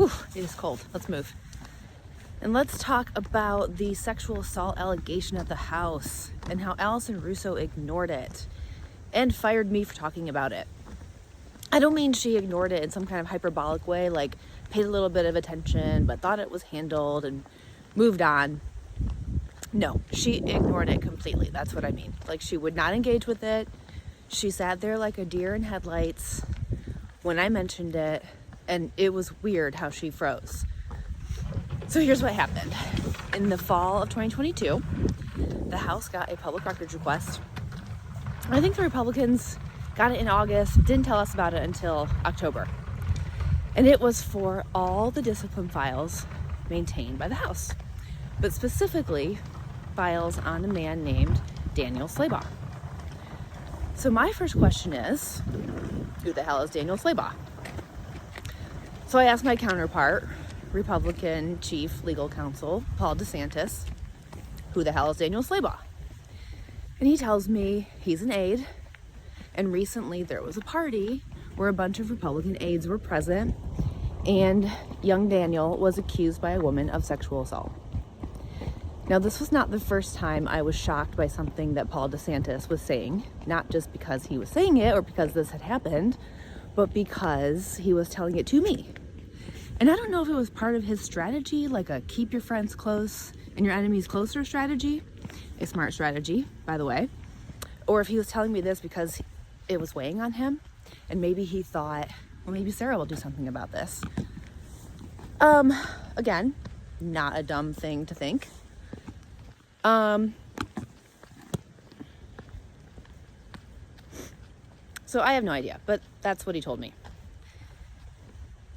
Whew, it is cold. Let's move. And let's talk about the sexual assault allegation at the house and how Allison Russo ignored it and fired me for talking about it. I don't mean she ignored it in some kind of hyperbolic way, like paid a little bit of attention, but thought it was handled and moved on. No, she ignored it completely. That's what I mean. Like, she would not engage with it. She sat there like a deer in headlights when I mentioned it, and it was weird how she froze. So here's what happened. In the fall of 2022, the House got a public records request. I think the Republicans got it in August, didn't tell us about it until October. And it was for all the discipline files maintained by the House, but specifically files on a man named Daniel Slabaugh. So my first question is, who the hell is Daniel Slabaugh? So I asked my counterpart, Republican Chief Legal Counsel Paul DeSantis, who the hell is Daniel Slabaugh? And he tells me he's an aide, and recently there was a party where a bunch of Republican aides were present, and young Daniel was accused by a woman of sexual assault. Now, this was not the first time I was shocked by something that Paul DeSantis was saying, not just because he was saying it or because this had happened, but because he was telling it to me. And I don't know if it was part of his strategy, like a keep your friends close and your enemies closer strategy, a smart strategy, by the way, or if he was telling me this because it was weighing on him, and maybe he thought, well, maybe Sarah will do something about this. Again, not a dumb thing to think. So I have no idea, but that's what he told me.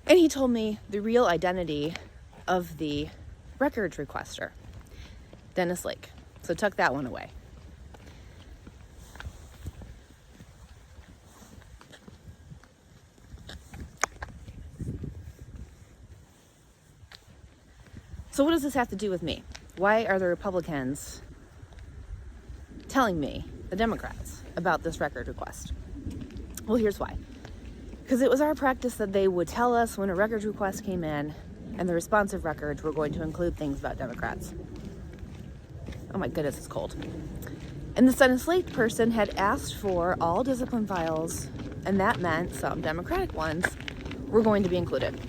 And he told me the real identity of the records requester, Dennis Lake. So tuck that one away. So what does this have to do with me? Why are the Republicans telling me, the Democrats, about this record request? Well, here's why. Because it was our practice that they would tell us when a records request came in, and the responsive records were going to include things about Democrats. Oh my goodness, it's cold. And the Dennis Lake person had asked for all discipline files, and that meant some Democratic ones were going to be included.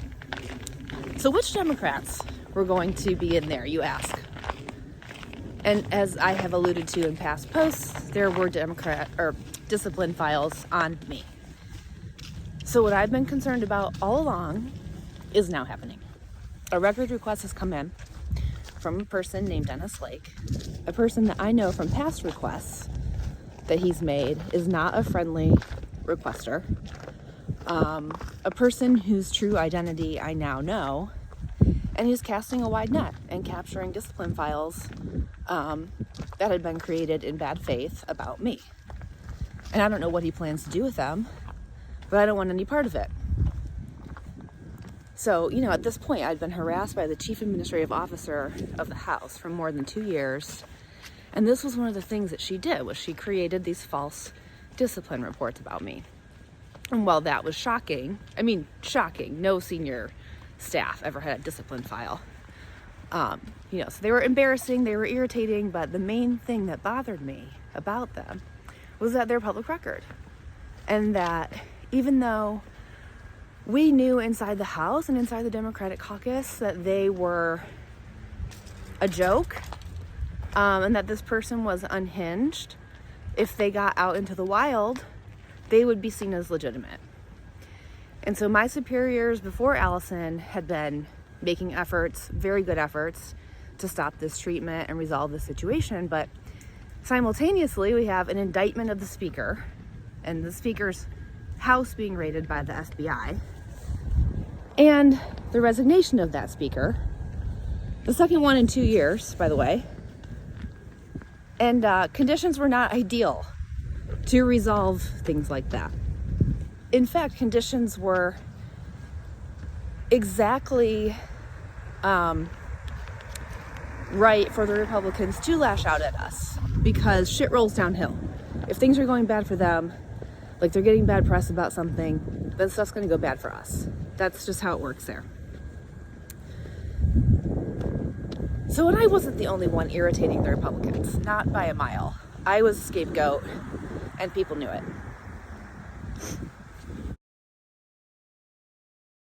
So which Democrats were going to be in there, you ask? And as I have alluded to in past posts, there were discipline files on me. So what I've been concerned about all along is now happening. A record request has come in from a person named Dennis Lake, a person that I know from past requests that he's made is not a friendly requester, a person whose true identity I now know, and he's casting a wide net and capturing discipline files that had been created in bad faith about me. And I don't know what he plans to do with them, but I don't want any part of it. So, at this point, I'd been harassed by the chief administrative officer of the House for more than 2 years. And this was one of the things that she did, was she created these false discipline reports about me. And while that was shocking, no senior staff ever had a discipline file. So they were embarrassing, they were irritating, but the main thing that bothered me about them was that they're public record. And that even though we knew inside the House and inside the Democratic caucus that they were a joke, and that this person was unhinged, if they got out into the wild, they would be seen as legitimate. And so my superiors before Allison had been making efforts, very good efforts, to stop this treatment and resolve the situation. But simultaneously, we have an indictment of the speaker and the speaker's house being raided by the FBI, and the resignation of that speaker, the second one in 2 years, by the way. And conditions were not ideal to resolve things like that. In fact, conditions were exactly right for the Republicans to lash out at us, because shit rolls downhill. If things are going bad for them, like they're getting bad press about something, then stuff's going to go bad for us. That's just how it works there. So, and I wasn't the only one irritating the Republicans, not by a mile. I was a scapegoat, and people knew it.